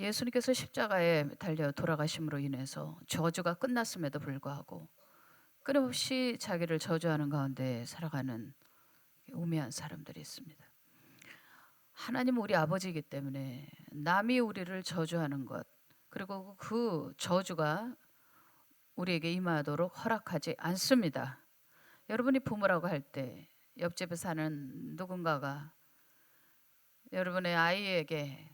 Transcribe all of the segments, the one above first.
예수님께서 십자가에 달려 돌아가심으로 인해서 저주가 끝났음에도 불구하고 끊임없이 자기를 저주하는 가운데 살아가는 우매한 사람들이 있습니다. 하나님은 우리 아버지이기 때문에 남이 우리를 저주하는 것, 그리고 그 저주가 우리에게 임하도록 허락하지 않습니다. 여러분이 부모라고 할 때 옆집에 사는 누군가가 여러분의 아이에게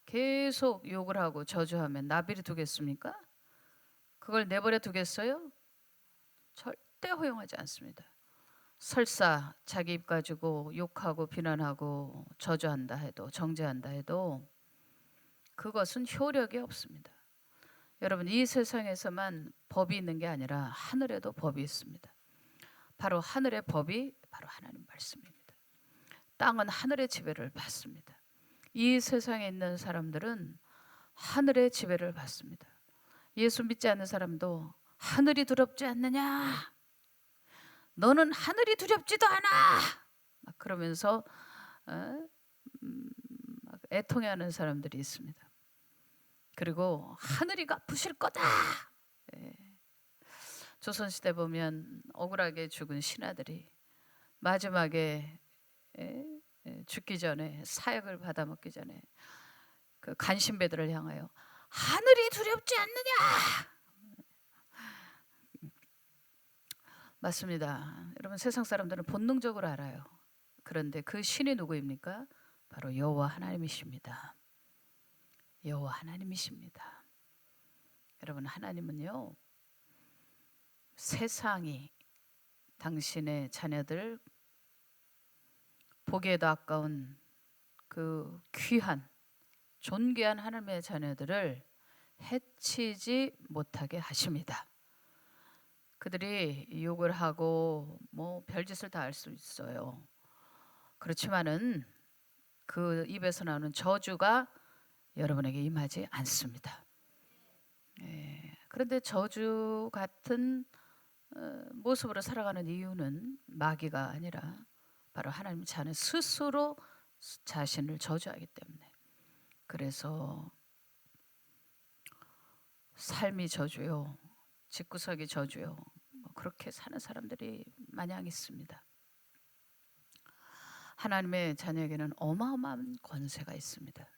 계속 욕을 하고 저주하면 나비를 두겠습니까? 그걸 내버려 두겠어요? 절대 허용하지 않습니다. 설사 자기 입 가지고 욕하고 비난하고 저주한다 해도, 정죄한다 해도 그것은 효력이 없습니다. 여러분, 이 세상에서만 법이 있는 게 아니라 하늘에도 법이 있습니다. 바로 하늘의 법이 바로 하나님 말씀입니다. 땅은 하늘의 지배를 받습니다. 이 세상에 있는 사람들은 하늘의 지배를 받습니다. 예수 믿지 않는 사람도 하늘이 두렵지 않느냐? 너는 하늘이 두렵지도 않아. 막 그러면서 막 애통해하는 사람들이 있습니다. 그리고 하늘이 갚으실 거다. 예. 조선시대 보면 억울하게 죽은 신하들이 마지막에 죽기 전에, 사역을 받아먹기 전에 그 간신배들을 향하여 하늘이 두렵지 않느냐. 맞습니다. 여러분, 세상 사람들은 본능적으로 알아요. 그런데 그 신이 누구입니까? 바로 여호와 하나님이십니다. 여호와 하나님이십니다. 여러분, 하나님은요, 세상이 당신의 자녀들, 보기에도 아까운 그 귀한 존귀한 하나님의 자녀들을 해치지 못하게 하십니다. 그들이 욕을 하고 뭐 별짓을 다 할 수 있어요. 그렇지만은 그 입에서 나오는 저주가 여러분에게 임하지 않습니다. 그런데 저주 같은 모습으로 살아가는 이유는 마귀가 아니라 바로 하나님 자녀 스스로 자신을 저주하기 때문에. 그래서 삶이 저주요, 집구석이 저주요, 그렇게 사는 사람들이 마냥 있습니다. 하나님의 자녀에게는 어마어마한 권세가 있습니다.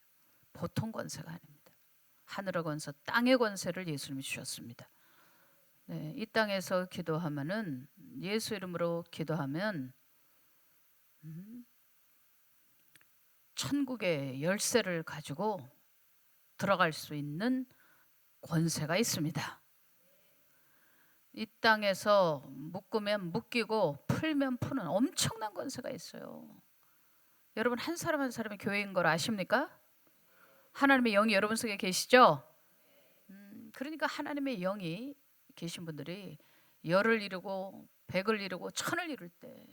보통 권세가 아닙니다. 하늘의 권세, 땅의 권세를 예수님이 주셨습니다. 네, 이 땅에서 기도하면은, 예수 이름으로 기도하면 천국의 열쇠를 가지고 들어갈 수 있는 권세가 있습니다. 이 땅에서 묶으면 묶이고 풀면 푸는 엄청난 권세가 있어요. 여러분, 한 사람 한 사람이 교회인 걸 아십니까? 하나님의 영이 여러분 속에 계시죠? 그러니까 하나님의 영이 계신 분들이 열을 이루고 백을 이루고 천을 이룰 때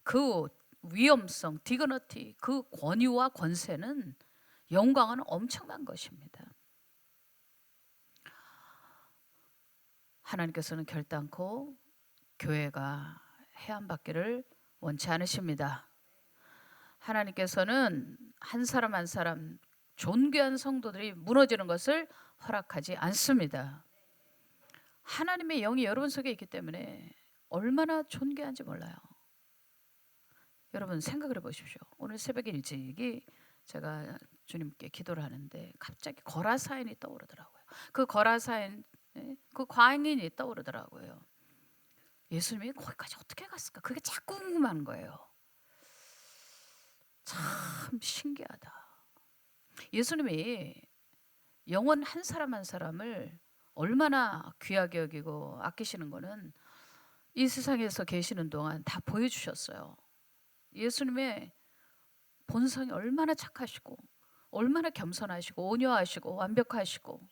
그 위엄성, 디그너티, 그 권위와 권세는, 영광은 엄청난 것입니다. 하나님께서는 결단코 교회가 해함받기를 원치 않으십니다. 하나님께서는 한 사람 한 사람 존귀한 성도들이 무너지는 것을 허락하지 않습니다. 하나님의 영이 여러분 속에 있기 때문에 얼마나 존귀한지 몰라요. 여러분, 생각을 해보십시오. 오늘 새벽에 일찍이 제가 주님께 기도를 하는데 갑자기 거라사인이 떠오르더라고요. 그 거라사인, 그 광인이 떠오르더라고요. 예수님이 거기까지 어떻게 갔을까? 그게 자꾸 궁금한 거예요. 참 신기하다. 예수님이 영혼 한 사람 한 사람을 얼마나 귀하게 여기고 아끼시는 거는 이 세상에서 계시는 동안 다 보여주셨어요. 예수님의 본성이 얼마나 착하시고, 얼마나 겸손하시고, 온유하시고, 완벽하시고,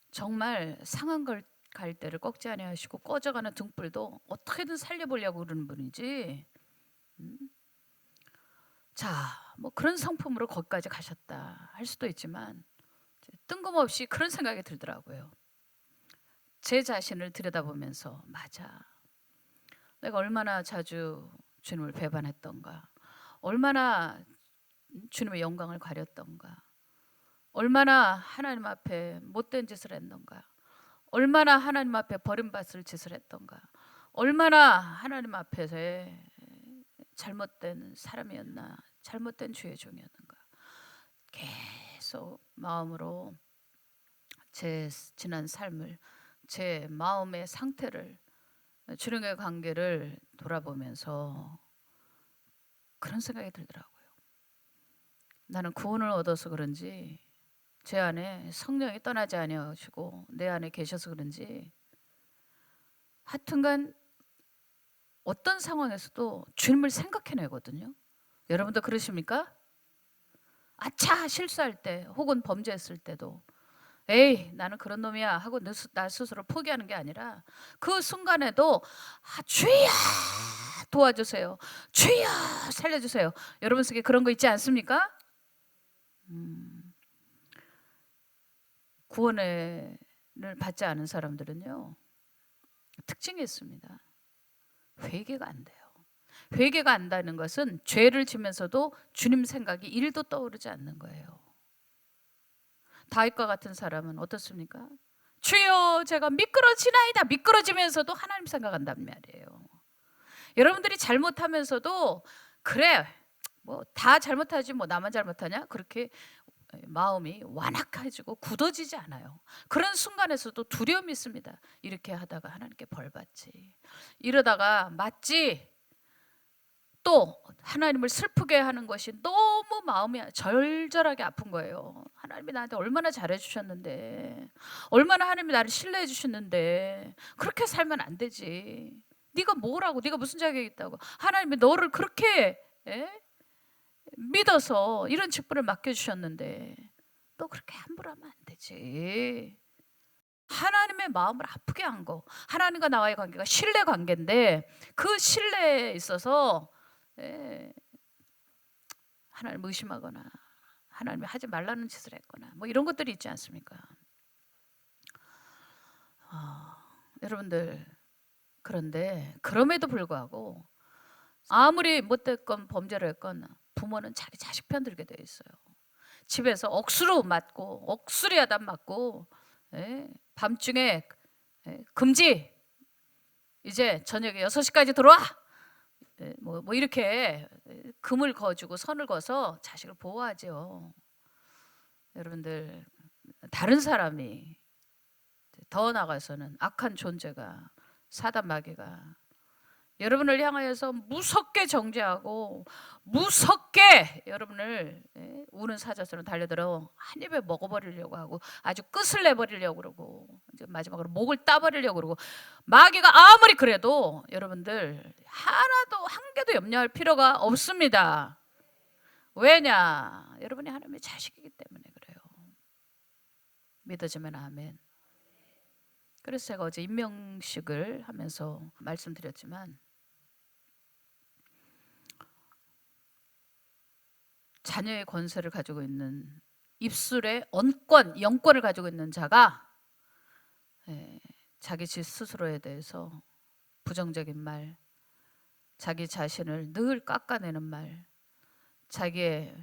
정말 상한 걸 갈 때를 꺾지 아니하시고 꺼져가는 등불도 어떻게든 살려보려고 그러는 분이지. 자, 뭐 그런 성품으로 거기까지 가셨다 할 수도 있지만 뜬금없이 그런 생각이 들더라고요. 제 자신을 들여다보면서, 맞아, 내가 얼마나 자주 주님을 배반했던가, 얼마나 주님의 영광을 가렸던가, 얼마나 하나님 앞에 못된 짓을 했던가, 얼마나 하나님 앞에 버림받을 짓을 했던가, 얼마나 하나님 앞에서 잘못된 사람이었나, 잘못된 주의 종이었는가, 계속 마음으로 제 지난 삶을, 제 마음의 상태를, 주님과의 관계를 돌아보면서 그런 생각이 들더라고요. 나는 구원을 얻어서 그런지, 제 안에 성령이 떠나지 아니하시고 내 안에 계셔서 그런지, 하여튼간 어떤 상황에서도 주님을 생각해내거든요. 여러분도 그러십니까? 아차 실수할 때 혹은 범죄했을 때도 에이 나는 그런 놈이야 하고 나 스스로 포기하는 게 아니라, 그 순간에도 주여 도와주세요, 주여 살려주세요. 여러분 속에 그런 거 있지 않습니까? 구원을 받지 않은 사람들은요, 특징이 있습니다. 회개가 안 돼요. 회개가 안 되는 것은 죄를 지면서도 주님 생각이 1도 떠오르지 않는 거예요. 다윗과 같은 사람은 어떻습니까? 주여 제가 미끄러지나이다, 미끄러지면서도 하나님 생각한단 말이에요. 여러분들이 잘못하면서도 그래 뭐 다 잘못하지 뭐 나만 잘못하냐, 그렇게 마음이 완악해지고 굳어지지 않아요. 그런 순간에서도 두려움이 있습니다. 이렇게 하다가 하나님께 벌 받지, 이러다가 맞지, 또 하나님을 슬프게 하는 것이 너무 마음이 절절하게 아픈 거예요. 하나님이 나한테 얼마나 잘해 주셨는데, 얼마나 하나님이 나를 신뢰해 주셨는데 그렇게 살면 안 되지. 네가 뭐라고, 네가 무슨 자격이 있다고 하나님이 너를 그렇게 믿어서 이런 직분을 맡겨주셨는데 너 그렇게 함부로 하면 안 되지. 하나님의 마음을 아프게 한 거, 하나님과 나와의 관계가 신뢰 관계인데 그 신뢰에 있어서 하나님을 의심하거나 하나님이 하지 말라는 짓을 했거나 뭐 이런 것들이 있지 않습니까? 여러분들, 그런데 그럼에도 불구하고 아무리 못됐건 범죄를 했건 부모는 자기 자식 편 들게 돼 있어요. 집에서 억수로 맞고 억수리 하다 맞고, 밤중에 금지, 이제 저녁에 6시까지 들어와, 뭐 이렇게 금을 거주고 선을 거서 자식을 보호하죠. 여러분들, 다른 사람이, 더 나아가서는 악한 존재가, 사단 마귀가 여러분을 향하여서 무섭게 정죄하고 무섭게 여러분을 우는 사자처럼 달려들어 한 입에 먹어버리려고 하고 아주 끝을 내버리려고 그러고 이제 마지막으로 목을 따버리려고 그러고, 마귀가 아무리 그래도 여러분들 하나도 한 개도 염려할 필요가 없습니다. 왜냐? 여러분이 하나님의 자식이기 때문에 그래요. 믿어지면 아멘. 그래서 제가 어제 임명식을 하면서 말씀드렸지만, 자녀의 권세를 가지고 있는, 입술의 언권, 영권을 가지고 있는 자가 자기 스스로에 대해서 부정적인 말, 자기 자신을 늘 깎아내는 말, 자기의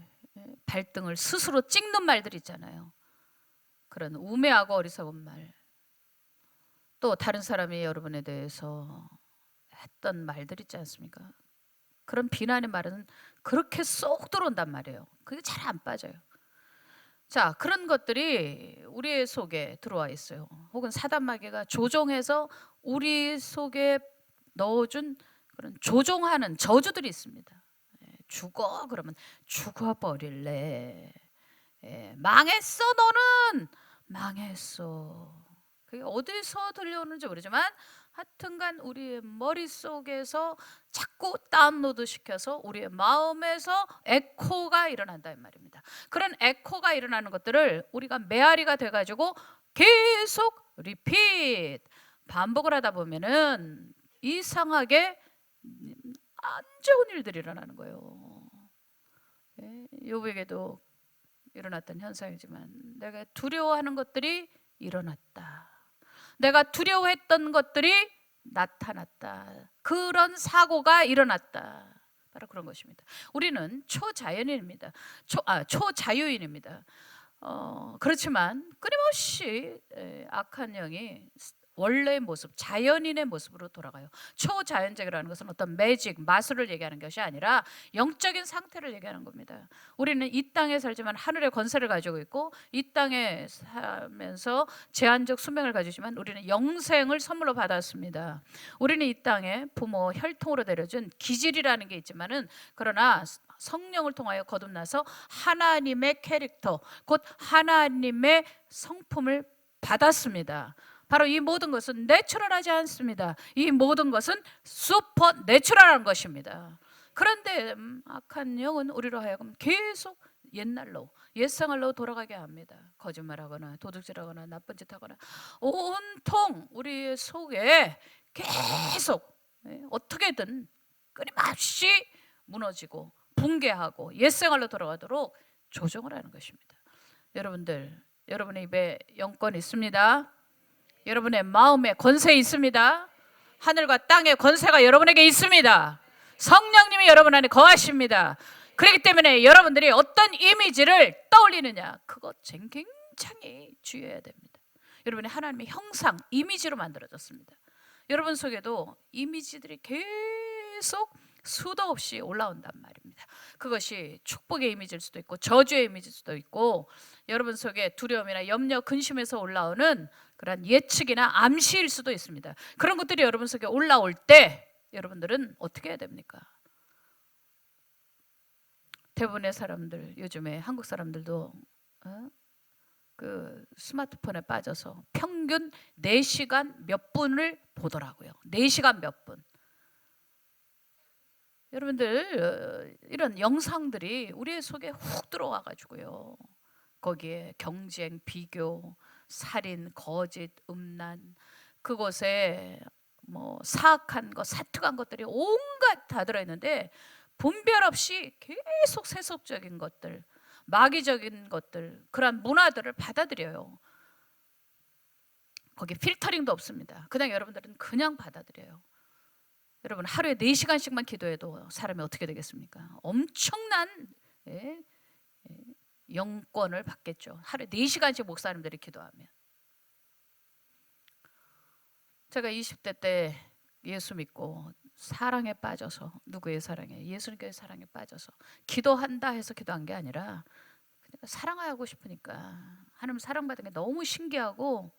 발등을 스스로 찍는 말들 있잖아요. 그런 우매하고 어리석은 말, 또 다른 사람이 여러분에 대해서 했던 말들 있지 않습니까? 그런 비난의 말은 그렇게 쏙 들어온단 말이에요. 그게 잘 안 빠져요. 자, 그런 것들이 우리 속에 들어와 있어요. 혹은 사단 마귀가 조종해서 우리 속에 넣어준 그런 조종하는 저주들이 있습니다. 죽어 그러면 죽어버릴래. 망했어 너는, 망했어. 그게 어디서 들려오는지 모르지만 하여튼간 우리의 머릿속에서 자꾸 다운로드 시켜서 우리의 마음에서 에코가 일어난다 이 말입니다. 그런 에코가 일어나는 것들을 우리가 메아리가 돼가지고 계속 리핏 반복을 하다 보면은 이상하게 안 좋은 일들이 일어나는 거예요. 욥에게도 일어났던 현상이지만 내가 두려워하는 것들이 일어났다, 내가 두려워했던 것들이 나타났다, 그런 사고가 일어났다. 바로 그런 것입니다. 우리는 초자연인입니다. 초자유인입니다. 그렇지만 끊임없이 악한 영이 원래의 모습, 자연인의 모습으로 돌아가요. 초자연적이라는 것은 어떤 매직, 마술을 얘기하는 것이 아니라 영적인 상태를 얘기하는 겁니다. 우리는 이 땅에 살지만 하늘의 권세를 가지고 있고, 이 땅에 살면서 제한적 수명을 가지지만 우리는 영생을 선물로 받았습니다. 우리는 이 땅에 부모 혈통으로 내려준 기질이라는 게 있지만은, 그러나 성령을 통하여 거듭나서 하나님의 캐릭터, 곧 하나님의 성품을 받았습니다. 바로 이 모든 것은 내추럴하지 않습니다. 이 모든 것은 슈퍼 내추럴한 것입니다. 그런데 악한 영은 우리로 하여금 계속 옛날로, 옛생활로 돌아가게 합니다. 거짓말하거나 도둑질하거나 나쁜 짓 하거나 온통 우리 속에 계속 어떻게든 끊임없이 무너지고 붕괴하고 옛생활로 돌아가도록 조종을 하는 것입니다. 여러분들, 여러분의 입에 영권 있습니다. 여러분의 마음에 권세 있습니다. 하늘과 땅의 권세가 여러분에게 있습니다. 성령님이 여러분 안에 거하십니다. 그렇기 때문에 여러분들이 어떤 이미지를 떠올리느냐, 그것 굉장히 주의해야 됩니다. 여러분이 하나님의 형상, 이미지로 만들어졌습니다. 여러분 속에도 이미지들이 계속 수도 없이 올라온단 말입니다. 그것이 축복의 이미지일 수도 있고 저주의 이미지일 수도 있고, 여러분 속에 두려움이나 염려, 근심에서 올라오는 그런 예측이나 암시일 수도 있습니다. 그런 것들이 여러분 속에 올라올 때 여러분들은 어떻게 해야 됩니까? 대부분의 사람들, 요즘에 한국 사람들도 그 스마트폰에 빠져서 평균 4시간 몇 분을 보더라고요. 4시간 몇 분. 여러분들, 이런 영상들이 우리의 속에 훅 들어와 가지고요, 거기에 경쟁, 비교, 살인, 거짓, 음란, 그곳에 뭐 사악한 것, 사특한 것들이 온갖 다 들어있는데, 분별 없이 계속 세속적인 것들, 마귀적인 것들, 그런 문화들을 받아들여요. 거기 필터링도 없습니다. 그냥 여러분들은 그냥 받아들여요. 여러분, 하루에 4시간씩만 기도해도 사람이 어떻게 되겠습니까? 엄청난 영권을 받겠죠. 하루에 4시간씩 목사님들이 기도하면. 제가 20대 때 예수 믿고 사랑에 빠져서, 누구의 사랑에? 예수님께의 사랑에 빠져서 기도한다 해서 기도한 게 아니라 그냥 사랑하고 싶으니까, 하나님 사랑받은 게 너무 신기하고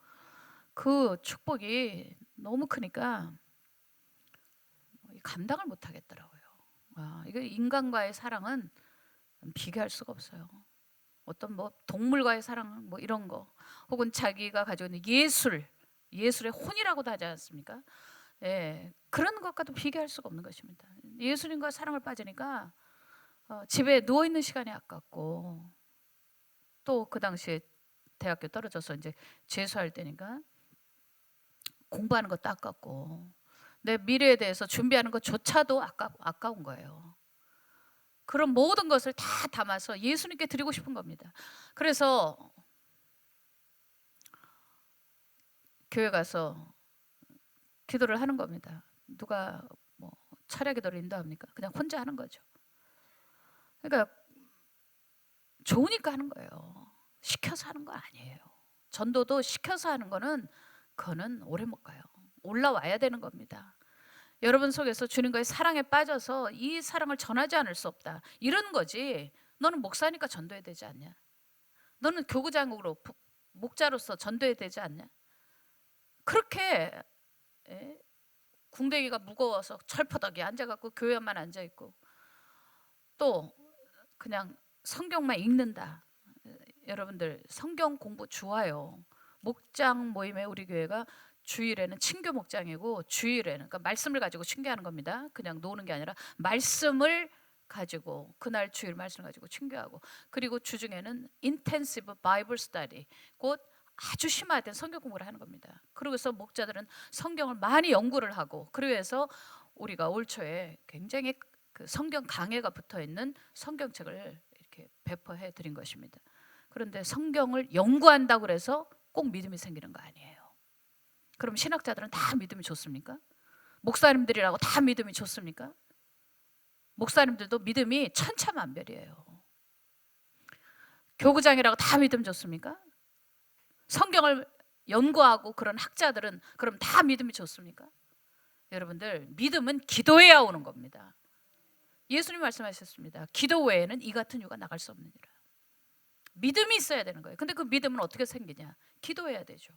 그 축복이 너무 크니까 감당을 못 하겠더라고요. 이거 인간과의 사랑은 비교할 수가 없어요. 어떤 뭐 동물과의 사랑, 뭐 이런 거, 혹은 자기가 가지고 있는 예술의 혼이라고도 하지 않습니까? 그런 것과도 비교할 수가 없는 것입니다. 예수님과 사랑을 빠지니까 집에 누워 있는 시간이 아깝고, 또 그 당시에 대학교 떨어져서 이제 재수할 때니까 공부하는 것도 아깝고, 내 미래에 대해서 준비하는 것조차도 아까운 거예요. 그런 모든 것을 다 담아서 예수님께 드리고 싶은 겁니다. 그래서 교회 가서 기도를 하는 겁니다. 누가 뭐 철야 기도를 인도합니까? 그냥 혼자 하는 거죠. 그러니까 좋으니까 하는 거예요. 시켜서 하는 거 아니에요. 전도도 시켜서 하는 거는, 그거는 오래 못 가요. 올라와야 되는 겁니다. 여러분 속에서 주님과의 사랑에 빠져서 이 사랑을 전하지 않을 수 없다, 이런 거지. 너는 목사니까 전도해야 되지 않냐? 너는 교구장으로 목자로서 전도해야 되지 않냐? 그렇게 궁뎅이가 무거워서 철퍼덕이 앉아갖고 교회만 앉아있고, 또 그냥 성경만 읽는다. 여러분들, 성경 공부 좋아요. 목장 모임에 우리 교회가 주일에는 친교 목장이고, 주일에는, 그러니까 말씀을 가지고 친교하는 겁니다. 그냥 노는 게 아니라 말씀을 가지고, 그날 주일 말씀을 가지고 친교하고, 그리고 주중에는 인텐시브 바이블 스터디, 곧 아주 심화된 성경 공부를 하는 겁니다. 그러고서 목자들은 성경을 많이 연구를 하고, 그래서 우리가 올 초에 굉장히 그 성경 강해가 붙어 있는 성경책을 이렇게 배포해 드린 것입니다. 그런데 성경을 연구한다고 해서 꼭 믿음이 생기는 거 아니에요. 그럼 신학자들은 다 믿음이 좋습니까? 목사님들이라고 다 믿음이 좋습니까? 목사님들도 믿음이 천차만별이에요. 교구장이라고 다 믿음 좋습니까? 성경을 연구하고 그런 학자들은 그럼 다 믿음이 좋습니까? 여러분들, 믿음은 기도해야 오는 겁니다. 예수님 말씀하셨습니다. 기도 외에는 이 같은 유가 나갈 수 없느니라. 믿음이 있어야 되는 거예요. 근데 그 믿음은 어떻게 생기냐? 기도해야 되죠.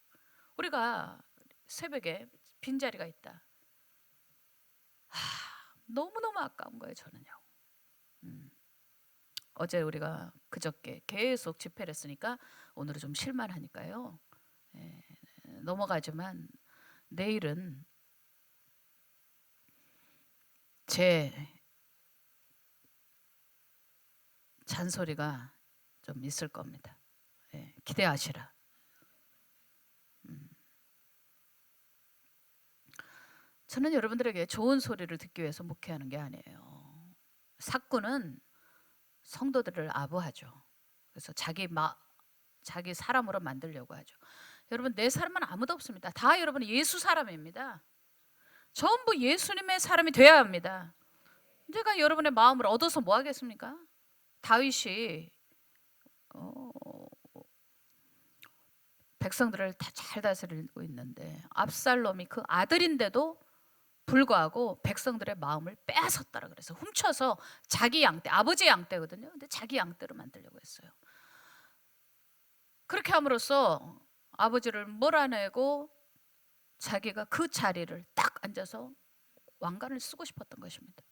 우리가 새벽에 빈자리가 있다. 너무너무 아까운 거예요, 저는요. 어제 우리가 그저께 계속 집회를 했으니까 오늘은 좀 실만하니까요. 넘어가지만 내일은 제 잔소리가 좀 있을 겁니다. 기대하시라. 저는 여러분들에게 좋은 소리를 듣기 위해서 목회하는 게 아니에요. 사꾼은 성도들을 아부하죠. 그래서 자기 사람으로 만들려고 하죠. 여러분, 내 사람은 아무도 없습니다. 다 여러분 예수 사람입니다. 전부 예수님의 사람이 돼야 합니다. 제가 여러분의 마음을 얻어서 뭐 하겠습니까? 다윗이 백성들을 다 잘 다스리고 있는데 압살롬이 그 아들인데도 불구하고 백성들의 마음을 빼앗았다라 그래서 훔쳐서 자기 양떼, 아버지 양떼거든요. 근데 자기 양떼로 만들려고 했어요. 그렇게 함으로써 아버지를 몰아내고 자기가 그 자리를 딱 앉아서 왕관을 쓰고 싶었던 것입니다.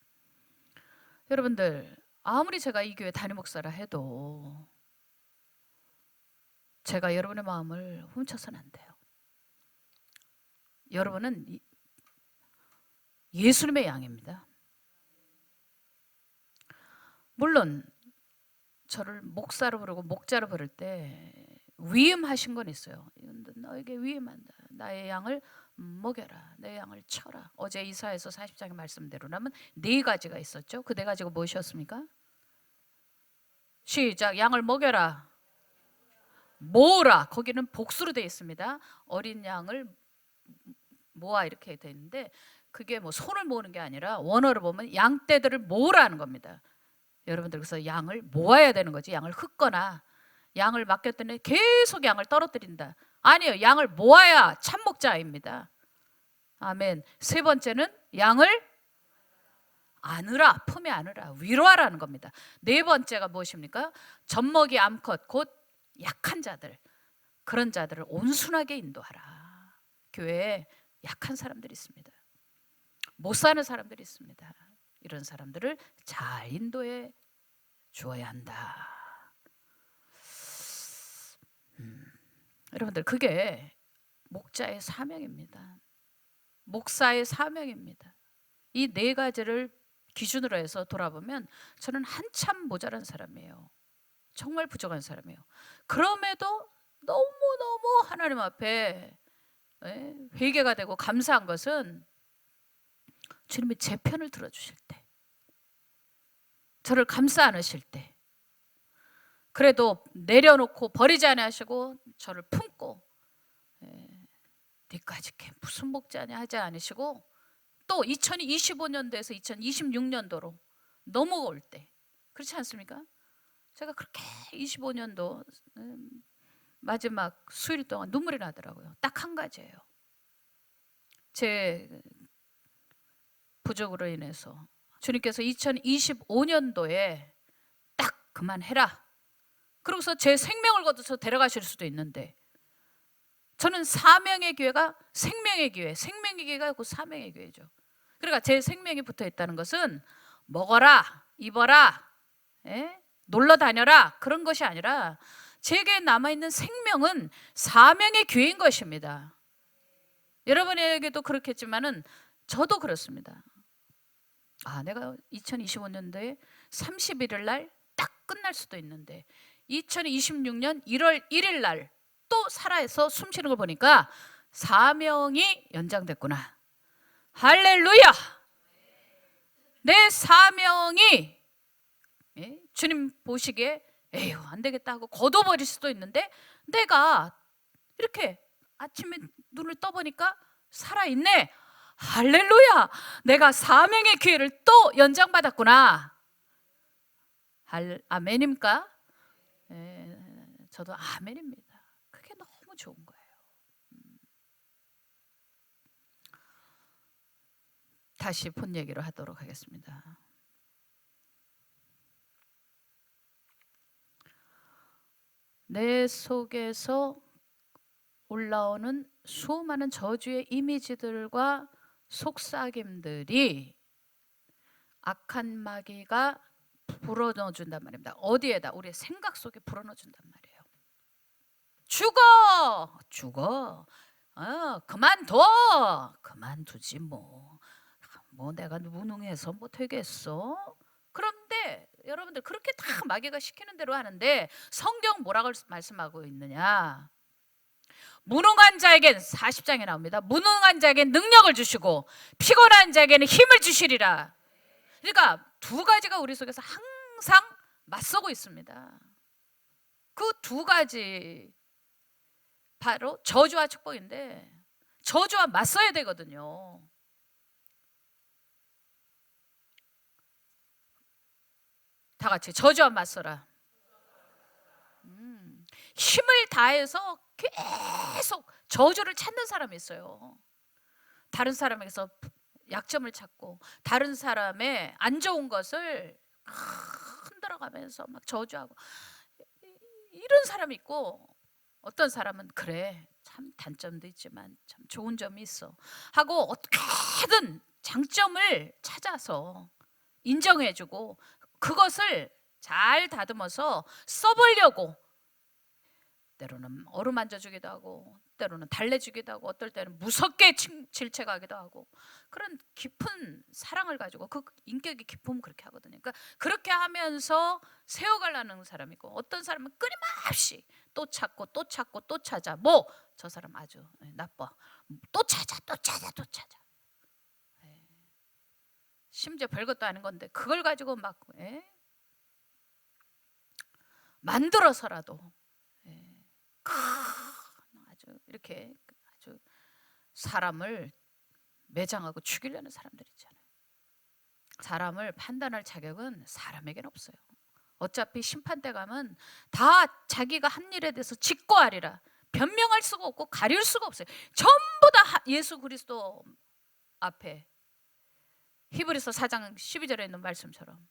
여러분들, 아무리 제가 이 교회 담임 목사라 해도 제가 여러분의 마음을 훔쳐서는 안 돼요. 여러분은 예수님의 양입니다. 물론 저를 목사로 부르고 목자로 부를 때 위임하신 건 있어요. 너에게 위임한다. 나의 양을 먹여라. 내 양을 쳐라. 어제 이사야서 40장의 말씀대로라면 4가지가 있었죠. 그 4가지가 무엇이었습니까? 시작. 양을 먹여라. 모으라. 거기는 복수로 되어 있습니다. 어린 양을 모아 이렇게 되어 있는데 그게 뭐 손을 모으는 게 아니라 원어로 보면 양떼들을 모으라는 겁니다. 여러분들, 그래서 양을 모아야 되는 거지. 양을 흩거나 양을 맡겼더니 계속 양을 떨어뜨린다. 아니요, 양을 모아야 참목자입니다. 아멘. 3번째는 양을 안으라, 품에 안으라, 위로하라는 겁니다. 4번째가 무엇입니까? 젖먹이 암컷, 곧 약한 자들, 그런 자들을 온순하게 인도하라. 교회에 약한 사람들이 있습니다. 못 사는 사람들이 있습니다. 이런 사람들을 잘 인도해 주어야 한다. 여러분들, 그게 목자의 사명입니다. 목사의 사명입니다. 이 4가지를 기준으로 해서 돌아보면 저는 한참 모자란 사람이에요. 정말 부족한 사람이에요. 그럼에도 너무너무 하나님 앞에 회개가 되고 감사한 것은 주님이 제 편을 들어주실 때, 저를 감싸 안으실 때, 그래도 내려놓고 버리지 않으시고 저를 품고 네까지 무슨 목자냐 하지 않으시고 또 2025년도에서 2026년도로 넘어올 때, 그렇지 않습니까? 제가 그렇게 25년도 마지막 수일 동안 눈물이 나더라고요. 딱 한 가지예요. 제 부족으로 인해서 주님께서 2025년도에 딱 그만해라. 그러고서 제 생명을 거둬서 데려가실 수도 있는데, 저는 사명의 교회가 생명의 교회, 생명의 교회가 그 사명의 교회죠. 그러니까 제 생명이 붙어 있다는 것은 먹어라, 입어라, 놀러 다녀라, 그런 것이 아니라 제게 남아있는 생명은 사명의 교회인 것입니다. 여러분에게도 그렇겠지만은 저도 그렇습니다. 내가 2025년도에 31일 날 딱 끝날 수도 있는데 2026년 1월 1일 날 또 살아서 숨 쉬는 걸 보니까 사명이 연장됐구나. 할렐루야! 내 사명이 주님 보시기에 에휴 안 되겠다 하고 거둬버릴 수도 있는데, 내가 이렇게 아침에 눈을 떠보니까 살아있네. 할렐루야! 내가 사명의 기회를 또 연장받았구나. 아멘입니까? 저도 아멘입니다. 그게 너무 좋은 거예요. 다시 본 얘기로 하도록 하겠습니다. 내 속에서 올라오는 수많은 저주의 이미지들과 속삭임들이 악한 마귀가 불어넣어준단 말입니다. 어디에다? 우리의 생각 속에 불어넣어준단 말이에요. 죽어. 그만둬. 그만두지 뭐 내가 무능해서 뭐 되겠어? 그런데 여러분들 그렇게 다 마귀가 시키는 대로 하는데 성경 뭐라고 말씀하고 있느냐? 무능한 자에겐 40장에 나옵니다. 무능한 자에겐 능력을 주시고 피곤한 자에게는 힘을 주시리라. 그러니까 두 가지가 우리 속에서 항상 맞서고 있습니다. 그 두 가지 바로 저주와 축복인데 저주와 맞서야 되거든요. 다 같이 저주와 맞서라. 힘을 다해서 계속 저주를 찾는 사람이 있어요. 다른 사람에게서 약점을 찾고 다른 사람의 안 좋은 것을 흔들어가면서 막 저주하고 이런 사람이 있고, 어떤 사람은 그래 참 단점도 있지만 참 좋은 점이 있어 하고 어떻게든 장점을 찾아서 인정해주고 그것을 잘 다듬어서 써보려고 때로는 어루만져주기도 하고 때로는 달래주기도 하고 어떨 때는 무섭게 질책하기도 하고 그런 깊은 사랑을 가지고 그 인격이 깊으면 그렇게 하거든요. 그러니까 그렇게 하면서 세워가려는 사람이고 어떤 사람은 끊임없이 또 찾고 또 찾고 또 찾아 뭐 저 사람 아주 나빠 또 찾아 심지어 별것도 아닌 건데 그걸 가지고 막 만들어서라도 아주 이렇게 아주 사람을 매장하고 죽이려는 사람들 있잖아요. 사람을 판단할 자격은 사람에게는 없어요. 어차피 심판대 가면 다 자기가 한 일에 대해서 직고하리라. 변명할 수가 없고 가릴 수가 없어요. 전부 다 예수 그리스도 앞에 히브리서 4장 12절에 있는 말씀처럼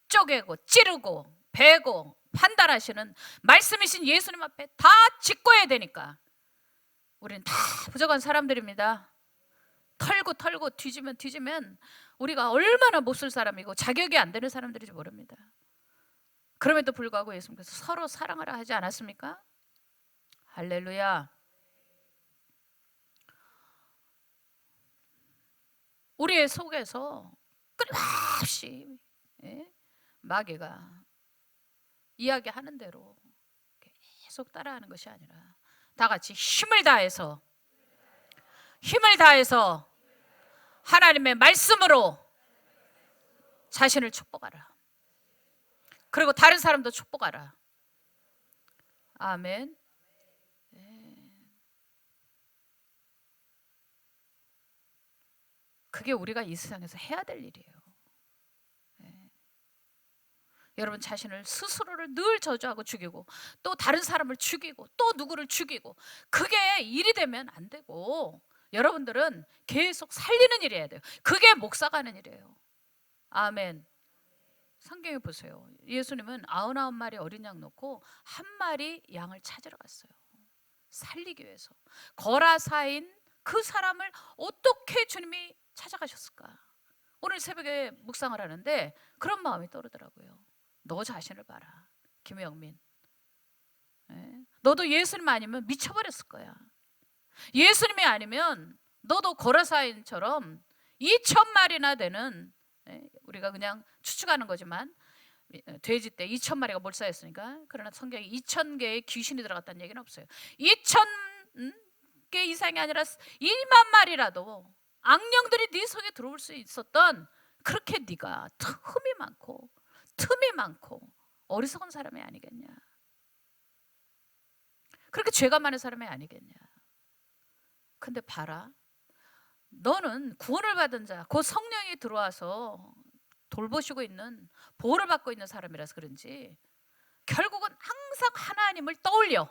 쪼개고 찌르고 베고 판단하시는 말씀이신 예수님 앞에 다 직고해야 되니까 우리는 다 부족한 사람들입니다. 털고 뒤지면 우리가 얼마나 못 쓸 사람이고 자격이 안 되는 사람들인지 모릅니다. 그럼에도 불구하고 예수님께서 서로 사랑하라 하지 않았습니까? 할렐루야. 우리의 속에서 끊임없이 마귀가 이야기하는 대로 계속 따라하는 것이 아니라 다 같이 힘을 다해서 하나님의 말씀으로 자신을 축복하라. 그리고 다른 사람도 축복하라. 아멘. 그게 우리가 이 세상에서 해야 될 일이에요. 여러분 자신을 스스로를 늘 저주하고 죽이고 또 다른 사람을 죽이고 또 누구를 죽이고 그게 일이 되면 안 되고 여러분들은 계속 살리는 일이 해야 돼요. 그게 목사가 하는 일이에요. 아멘. 성경에 보세요. 예수님은 99마리 어린 양 놓고 한 마리 양을 찾으러 갔어요. 살리기 위해서. 거라사인 그 사람을 어떻게 주님이 찾아가셨을까? 오늘 새벽에 묵상을 하는데 그런 마음이 떠오르더라고요. 너 자신을 봐라. 김영민. 너도 예수님 아니면 미쳐버렸을 거야. 예수님이 아니면 너도 거라사인처럼 2,000마리나 되는 우리가 그냥 추측하는 거지만 돼지 때 2,000마리가 몰사했으니까 그러나 성경에 2,000개의 귀신이 들어갔다는 얘기는 없어요. 2,000개 이상이 아니라 1만 마리라도 악령들이 네 속에 들어올 수 있었던 그렇게 네가 틈이 많고 어리석은 사람이 아니겠냐. 그렇게 죄가 많은 사람이 아니겠냐. 근데 봐라. 너는 구원을 받은 자, 그 성령이 돌보시고 있는 보호를 받고 있는 사람이라서 그런지 결국은 항상 하나님을 떠올려.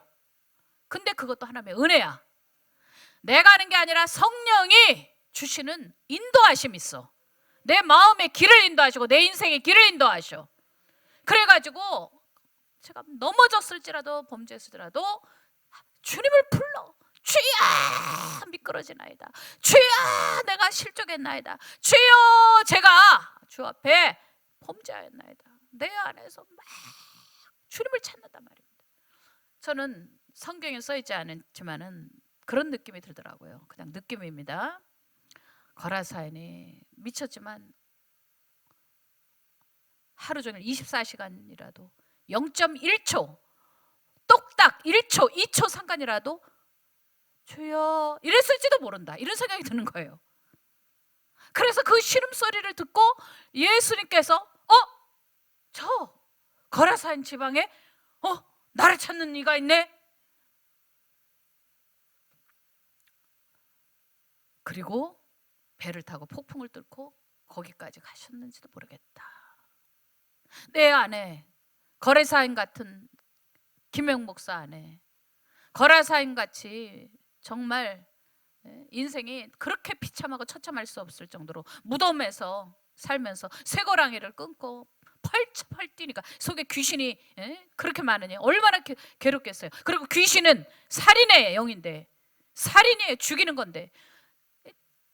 근데 그것도 하나님의 은혜야. 내가 하는 게 아니라 성령이 주시는 인도하심이 있어. 내 마음의 길을 인도하시고 내 인생의 길을 인도하셔. 그래가지고 제가 넘어졌을지라도 범죄했을지라도 주님을 불러. 주여 미끄러지나이다. 주여 내가 실족했나이다. 주여 제가 주 앞에 범죄하였나이다. 내 안에서 막 주님을 찾는단 말입니다. 저는 성경에 써있지 않지만은 그런 느낌이 들더라고요. 그냥 느낌입니다. 거라사인이 미쳤지만 하루 종일 24시간이라도 0.1초 똑딱 1초 2초 상관이라도 주여 이랬을지도 모른다, 이런 생각이 드는 거예요. 그래서 그 신음소리를 듣고 예수님께서 저 거라사인 지방에 나를 찾는 이가 있네. 그리고 배를 타고 폭풍을 뚫고 거기까지 가셨는지도 모르겠다. 내 안에 거라사인 같은 김영 목사 안에 거라사인 같이 정말 인생이 그렇게 비참하고 처참할 수 없을 정도로 무덤에서 살면서 쇠고랑이를 끊고 펄펄 뛰니까 속에 귀신이 그렇게 많으니 얼마나 괴롭겠어요. 그리고 귀신은 살인의 영인데, 살인이에요. 죽이는 건데,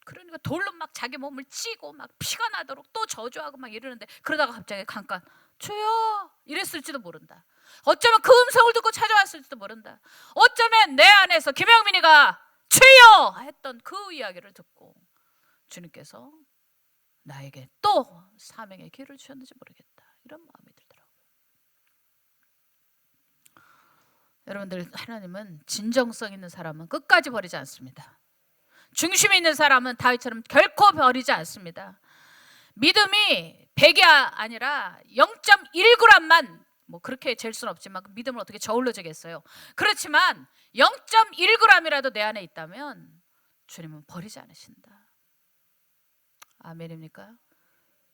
그러니까 돌로 막 자기 몸을 찌고 막 피가 나도록 또 저주하고 막 이러는데, 그러다가 갑자기 잠깐 주여 이랬을지도 모른다. 어쩌면 그 음성을 듣고 찾아왔을지도 모른다. 어쩌면 내 안에서 김영민이가 주여 했던 그 이야기를 듣고 주님께서 나에게 또 사명의 길을 주셨는지 모르겠다, 이런 마음이 들더라고요. 여러분들, 하나님은 진정성 있는 사람은 끝까지 버리지 않습니다. 중심이 있는 사람은 다윗처럼 결코 버리지 않습니다. 믿음이 100이 아니라 0.1g만 뭐 그렇게 잴 수는 없지만 그 믿음을 어떻게 저울로 재겠어요. 그렇지만 0.1g이라도 내 안에 있다면 주님은 버리지 않으신다. 아멘입니까?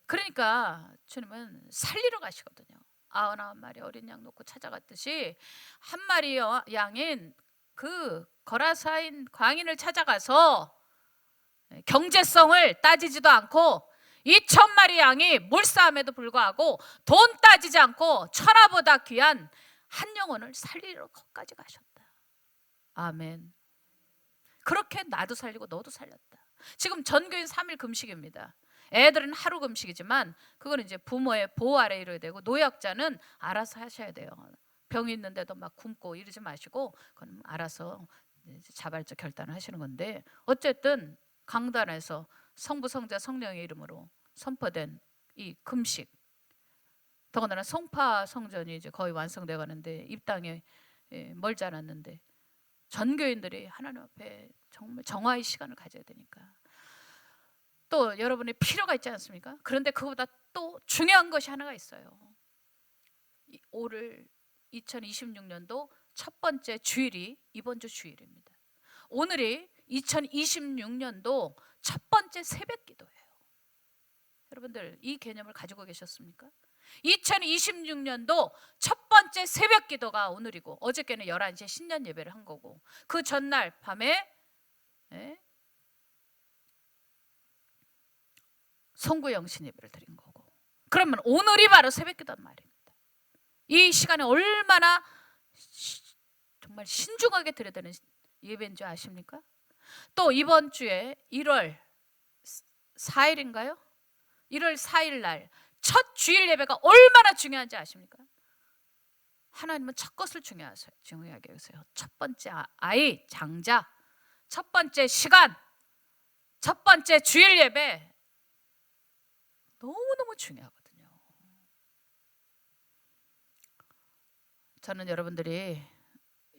그러니까 주님은 살리러 가시거든요. 99마리 어린 양 놓고 찾아갔듯이 한 마리 양인 그 거라사인 광인을 찾아가서 경제성을 따지지도 않고 2,000마리 양이 몰싸움에도 불구하고 돈 따지지 않고 천하보다 귀한 한 영혼을 살리러 거기까지 가셨다. 아멘. 그렇게 나도 살리고 너도 살렸다. 지금 전교인 3일 금식입니다. 애들은 하루 금식이지만 그건 이제 부모의 보호 아래 이뤄야 되고, 노약자는 알아서 하셔야 돼요. 병이 있는데도 막 굶고 이러지 마시고 그건 알아서 자발적 결단을 하시는 건데, 어쨌든 강단에서 성부 성자 성령의 이름으로 선포된 이 금식, 더군다나 송파 성전이 이제 거의 완성돼 가는데 입당에 멀지 않았는데 전교인들이 하나님 앞에 정말 정화의 시간을 가져야 되니까 또 여러분의 필요가 있지 않습니까? 그런데 그보다 또 중요한 것이 하나가 있어요. 올 2026년도 첫 번째 주일이 이번 주 주일입니다. 오늘이 2026년도 첫 번째 새벽 기도예요. 여러분들 이 개념을 가지고 계셨습니까? 2026년도 첫 번째 새벽 기도가 오늘이고, 어저께는 11시에 신년 예배를 한 거고, 그 전날 밤에 성구 영신 예배를 드린 거고, 그러면 오늘이 바로 새벽 기도란 말입니다. 이 시간에 얼마나 정말 신중하게 드려야 되는 예배인 줄 아십니까? 또 이번 주에 1월 4일인가요? 1월 4일 날 첫 주일 예배가 얼마나 중요한지 아십니까? 하나님은 첫 것을 중요하게 여기세요. 첫 번째 아이, 장자, 첫 번째 시간, 첫 번째 주일 예배 너무너무 중요하거든요. 저는 여러분들이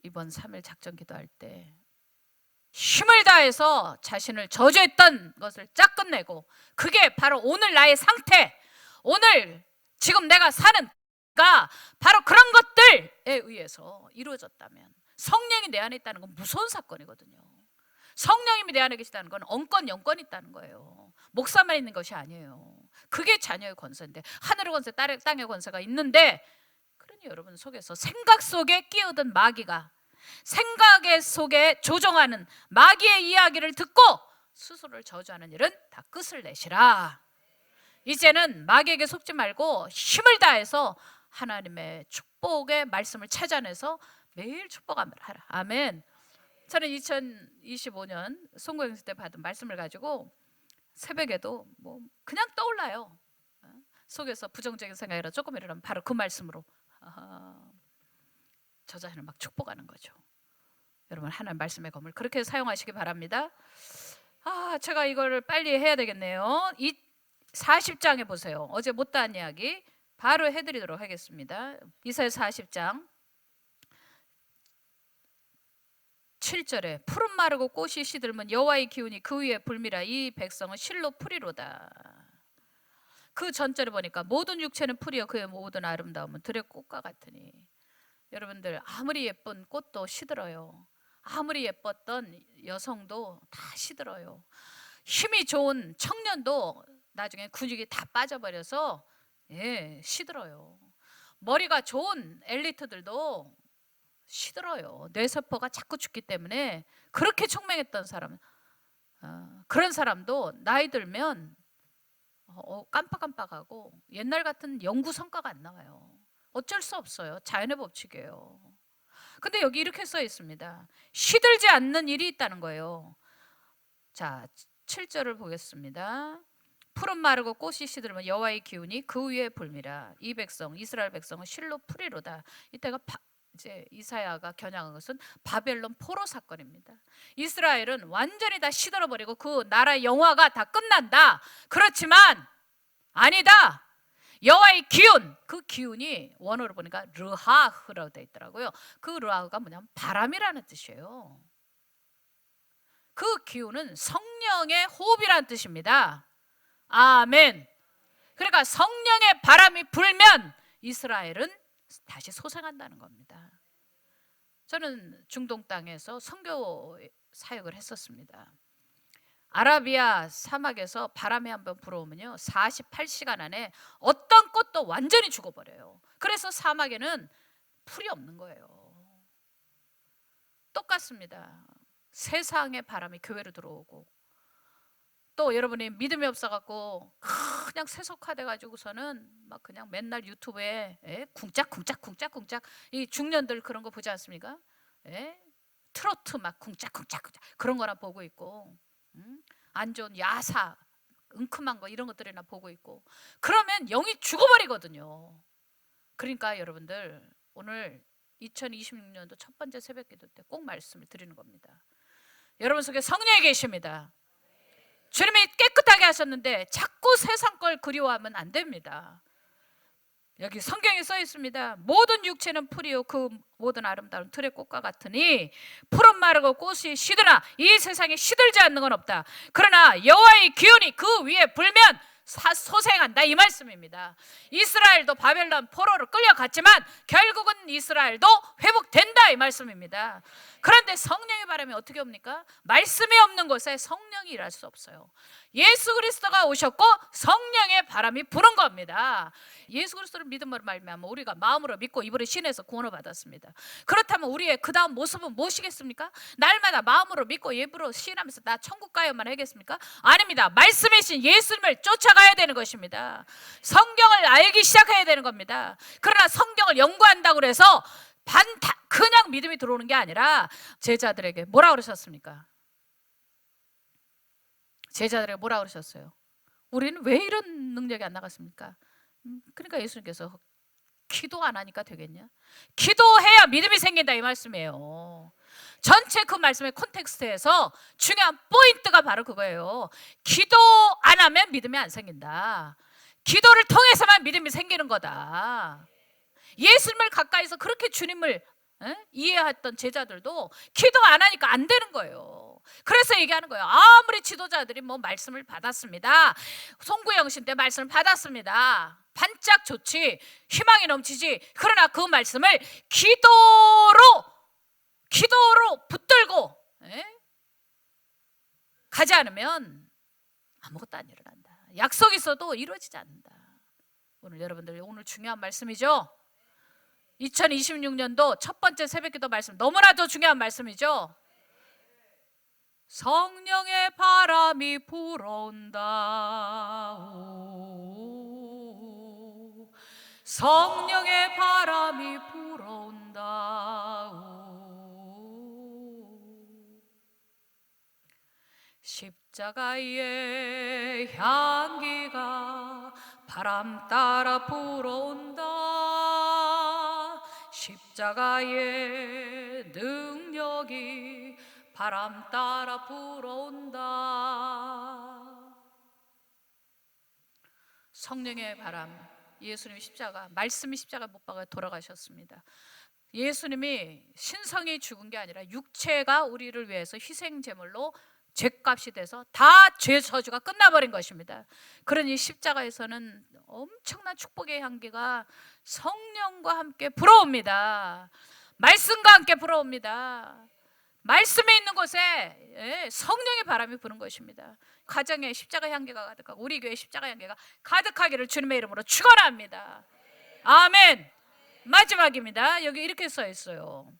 이번 3일 작전 기도할 때 힘을 다해서 자신을 저주했던 것을 쫙 끝내고, 그게 바로 오늘 나의 상태, 오늘 지금 내가 사는 가 바로 그런 것들에 의해서 이루어졌다면, 성령이 내 안에 있다는 건 무서운 사건이거든요. 성령님이 내 안에 계시다는 건 언권 영권이 있다는 거예요. 목사만 있는 것이 아니에요. 그게 자녀의 권세인데, 하늘의 권세, 땅의 권세가 있는데, 여러분 속에서 생각 속에 끼어든 마귀가 생각 속에 조종하는 마귀의 이야기를 듣고 스스로를 저주하는 일은 다 끝을 내시라. 이제는 마귀에게 속지 말고 힘을 다해서 하나님의 축복의 말씀을 찾아내서 매일 축복하라. 아멘. 저는 2025년 송구행시 때 받은 말씀을 가지고 새벽에도 뭐 그냥 떠올라요. 속에서 부정적인 생각이라 조금 일어나면 바로 그 말씀으로 저 자신을 막 축복하는 거죠. 여러분 하나님 말씀의 검을 그렇게 사용하시기 바랍니다. 제가 이걸 빨리 해야 되겠네요. 이 40장에 보세요. 어제 못다한 이야기 바로 해드리도록 하겠습니다. 이사야 40장 7절에 푸른 마르고 꽃이 시들면 여호와의 기운이 그 위에 불미라. 이 백성은 실로 풀이로다. 그 전절에 보니까 모든 육체는 풀이요 그의 모든 아름다움은 들의 꽃과 같으니. 여러분들 아무리 예쁜 꽃도 시들어요. 아무리 예뻤던 여성도 다 시들어요. 힘이 좋은 청년도 나중에 근육이 다 빠져버려서 시들어요. 머리가 좋은 엘리트들도 시들어요. 뇌세포가 자꾸 죽기 때문에. 그렇게 총명했던 사람, 그런 사람도 나이 들면 깜빡깜빡하고 옛날 같은 연구 성과가 안 나와요. 어쩔 수 없어요. 자연의 법칙이에요. 근데 여기 이렇게 써 있습니다. 시들지 않는 일이 있다는 거예요. 자, 7절을 보겠습니다. 푸른 마르고 꽃이 시들면 여호와의 기운이 그 위에 불미라. 이 백성 이스라엘 백성은 실로 풀이로다. 이때가 이제 이사야가 겨냥한 것은 바벨론 포로 사건입니다. 이스라엘은 완전히 다 시들어버리고 그 나라의 영화가 다 끝난다. 그렇지만 아니다. 여호와의 기운, 그 기운이 원어로 보니까 르하흐라고 되어 있더라고요. 그 르하흐가 뭐냐면 바람이라는 뜻이에요. 그 기운은 성령의 호흡이라는 뜻입니다. 아멘. 그러니까 성령의 바람이 불면 이스라엘은 다시 소생한다는 겁니다. 저는 중동 땅에서 선교 사역을 했었습니다. 아라비아 사막에서 바람이 한번 불어오면요 48시간 안에 어떤 꽃도 완전히 죽어버려요. 그래서 사막에는 풀이 없는 거예요. 똑같습니다. 세상의 바람이 교회로 들어오고 또 여러분이 믿음이 없어갖고 그냥 세속화돼 가지고서는 막 그냥 맨날 유튜브에 쿵짝쿵짝쿵짝쿵짝 이 중년들 그런 거 보지 않습니까? 트로트 막 쿵짝쿵짝 그런 거나 보고 있고 안 좋은 야사 은큼한 거 이런 것들이나 보고 있고 그러면 영이 죽어버리거든요. 그러니까 여러분들 오늘 2026년도 첫 번째 새벽기도 때 꼭 말씀을 드리는 겁니다. 여러분 속에 성령이 계십니다. 주님이 깨끗하게 하셨는데 자꾸 세상 걸 그리워하면 안 됩니다. 여기 성경에 써 있습니다. 모든 육체는 풀이요 그 모든 아름다운 들의 꽃과 같으니 푸른 마르고 꽃이 시드나 이 세상에 시들지 않는 건 없다. 그러나 여호와의 기운이 그 위에 불면 소생한다 이 말씀입니다. 이스라엘도 바벨론 포로로 끌려갔지만 결국은 이스라엘도 회복된다 이 말씀입니다. 그런데 성령의 바람이 어떻게 옵니까? 말씀이 없는 곳에 성령이 일할 수 없어요. 예수 그리스도가 오셨고 성령의 바람이 부는 겁니다. 예수 그리스도를 믿음으로 말미암아 우리가 마음으로 믿고 입으로 신해서 구원을 받았습니다. 그렇다면 우리의 그 다음 모습은 무엇이겠습니까? 날마다 마음으로 믿고 입으로 신하면서 나 천국 가야만 하겠습니까? 아닙니다. 말씀이신 예수님을 쫓아가야 되는 것입니다. 성경을 알기 시작해야 되는 겁니다. 그러나 성경을 연구한다고 해서 그냥 믿음이 들어오는 게 아니라 제자들에게 뭐라 그러셨습니까? 제자들에게 뭐라 그러셨어요? 우리는 왜 이런 능력이 안 나갔습니까? 그러니까 예수님께서 기도 안 하니까 되겠냐? 기도해야 믿음이 생긴다 이 말씀이에요. 전체 그 말씀의 콘텍스트에서 중요한 포인트가 바로 그거예요. 기도 안 하면 믿음이 안 생긴다. 기도를 통해서만 믿음이 생기는 거다. 예수님을 가까이서 그렇게 주님을 이해했던 제자들도 기도 안 하니까 안 되는 거예요. 그래서 얘기하는 거예요. 아무리 지도자들이 뭐 말씀을 받았습니다. 송구영신 때 말씀을 받았습니다. 반짝 좋지, 희망이 넘치지. 그러나 그 말씀을 기도로 붙들고 가지 않으면 아무것도 안 일어난다. 약속이 있어도 이루어지지 않는다. 오늘 여러분들 오늘 중요한 말씀이죠. 2026년도 첫 번째 새벽기도 말씀, 너무나도 중요한 말씀이죠. 성령의 바람이 불어온다. 오, 성령의 바람이 불어온다. 오, 십자가의 향기가 바람 따라 불어온다. 십자가의 능력이 바람 따라 불어온다. 성령의 바람, 예수님 십자가, 말씀이 십자가 못 박아 돌아가셨습니다. 예수님이 신성이 죽은 게 아니라 육체가 우리를 위해서 희생제물로 죄값이 돼서 다 죄 저주가 끝나버린 것입니다. 그러니 십자가에서는 엄청난 축복의 향기가 성령과 함께 불어옵니다. 말씀과 함께 불어옵니다. 말씀에 있는 곳에 성령의 바람이 부는 것입니다. 가정에 십자가 향기가 가득하고 우리 교회 십자가 향기가 가득하기를 주님의 이름으로 축원합니다. 아멘. 마지막입니다. 여기 이렇게 써 있어요.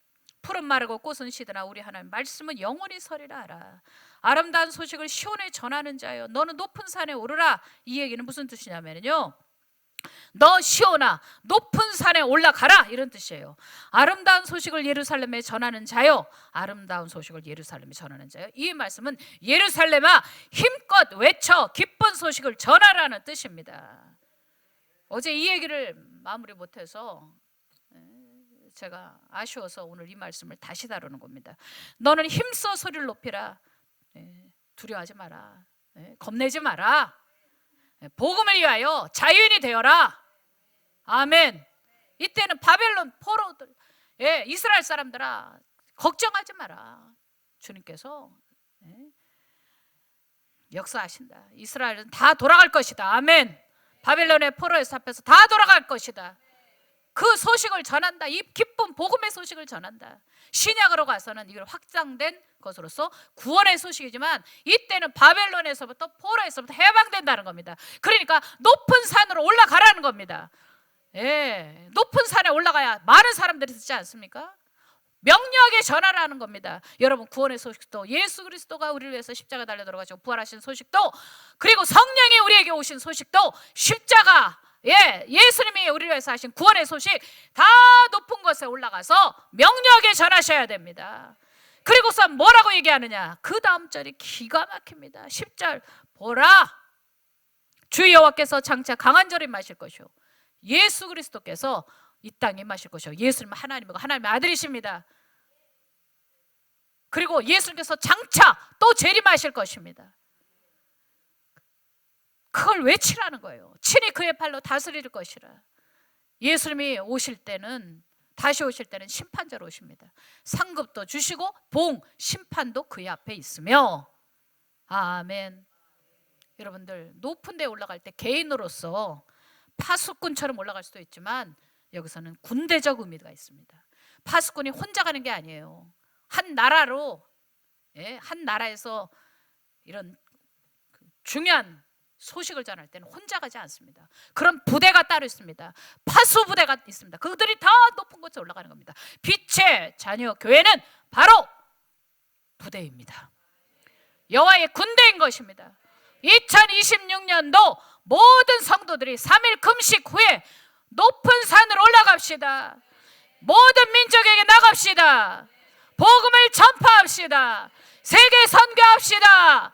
푸른 마르고 꽃은 시드나 우리 하나님 말씀은 영원히 서리라 하라. 아름다운 소식을 시온에 전하는 자여, 너는 높은 산에 오르라. 이 얘기는 무슨 뜻이냐면요, 너 시온아 높은 산에 올라가라, 이런 뜻이에요. 아름다운 소식을 예루살렘에 전하는 자요, 아름다운 소식을 예루살렘에 전하는 자요. 이 말씀은 예루살렘아 힘껏 외쳐 기쁜 소식을 전하라는 뜻입니다. 어제 이 얘기를 마무리 못해서 제가 아쉬워서 오늘 이 말씀을 다시 다루는 겁니다. 너는 힘써 소리를 높이라. 두려워하지 마라. 겁내지 마라. 복음을 위하여 자유인이 되어라. 아멘. 이때는 바벨론 포로들, 이스라엘 사람들아 걱정하지 마라. 주님께서 역사하신다. 이스라엘은 다 돌아갈 것이다. 아멘. 바벨론의 포로에서 잡혀서 다 돌아갈 것이다. 그 소식을 전한다. 이 기쁜 복음의 소식을 전한다. 신약으로 가서는 이걸 확장된 것으로서 구원의 소식이지만 이때는 바벨론에서부터 포로에서부터 해방된다는 겁니다. 그러니까 높은 산으로 올라가라는 겁니다. 높은 산에 올라가야 많은 사람들이 듣지 않습니까? 명료하게 전하라는 겁니다. 여러분, 구원의 소식도, 예수 그리스도가 우리를 위해서 십자가 달려 들어가시고 부활하신 소식도, 그리고 성령이 우리에게 오신 소식도, 십자가, 예수님이 우리를 위해서 하신 구원의 소식 다 높은 곳에 올라가서 명료하게 전하셔야 됩니다. 그리고서 뭐라고 얘기하느냐? 그 다음 절이 기가 막힙니다. 10절 보라, 주 여호와께서 장차 강한 절이 마실 것이요 예수 그리스도께서 이 땅에 마실 것이요. 예수님은 하나님이고 하나님의 아들이십니다. 그리고 예수님께서 장차 또 재림하실 것입니다. 그걸 외치라는 거예요. 친히 그의 팔로 다스릴 것이라. 예수님이 오실 때는, 다시 오실 때는 심판자로 오십니다. 상급도 주시고 봉, 심판도 그의 앞에 있으며. 아멘. 여러분들, 높은 데 올라갈 때 개인으로서 파수꾼처럼 올라갈 수도 있지만 여기서는 군대적 의미가 있습니다. 파수꾼이 혼자 가는 게 아니에요. 한 나라로, 한 나라에서 이런 중요한 소식을 전할 때는 혼자 가지 않습니다. 그런 부대가 따로 있습니다. 파수 부대가 있습니다. 그들이 다 높은 곳에 올라가는 겁니다. 빛의 자녀 교회는 바로 부대입니다. 여호와의 군대인 것입니다. 2026년도 모든 성도들이 3일 금식 후에 높은 산으로 올라갑시다. 모든 민족에게 나갑시다. 복음을 전파합시다. 세계 선교합시다.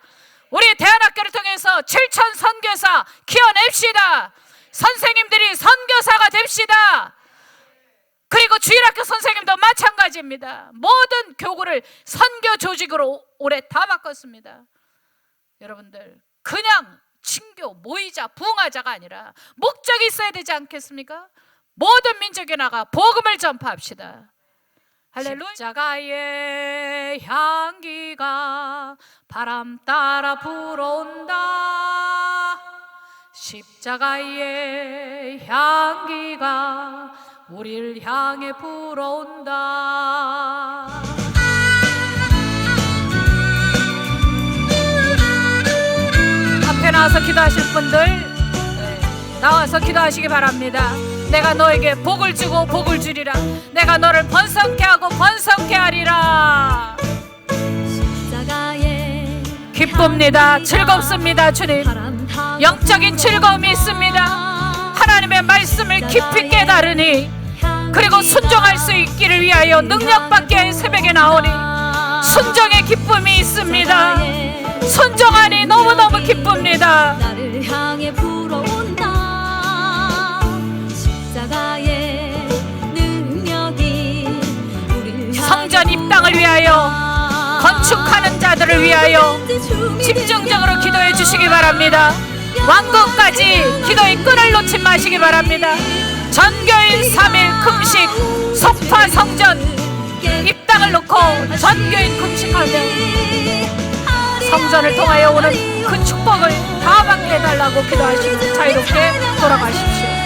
우리 대안학교를 통해서 7,000 선교사 키워냅시다. 선생님들이 선교사가 됩시다. 그리고 주일학교 선생님도 마찬가지입니다. 모든 교구를 선교 조직으로 올해 다 바꿨습니다. 여러분들, 그냥 친교, 모이자, 부흥하자가 아니라 목적이 있어야 되지 않겠습니까? 모든 민족에 나가 복음을 전파합시다. 할렐루야. 십자가의 향기가 바람 따라 불어온다. 십자가의 향기가 우리를 향해 불어온다. 앞에 나와서 기도하실 분들, 나와서 기도하시기 바랍니다. 내가 너에게 복을 주고 복을 주리라. 내가 너를 번성케 하고 번성케 하리라. 기쁩니다. 즐겁습니다. 주님, 영적인 즐거움이 있습니다. 하나님의 말씀을 깊이 깨달으니, 그리고 순종할 수 있기를 위하여 능력받게 새벽에 나오니 순종의 기쁨이 있습니다. 순종하니 너무너무 기쁩니다. 나를 향해 불어온다. 십자가의 능력이 우리를 성전 입당을 위하여, 건축하는 자들을 위하여 집중적으로 기도해 주시기 바랍니다. 완공까지 기도의 끈을 놓지 마시기 바랍니다. 전교인 3일 금식, 속파 성전 입당을 놓고 전교인 금식하며 성전을 통하여 오는 그 축복을 다 받게 해달라고 기도하시고 자유롭게 돌아가십시오.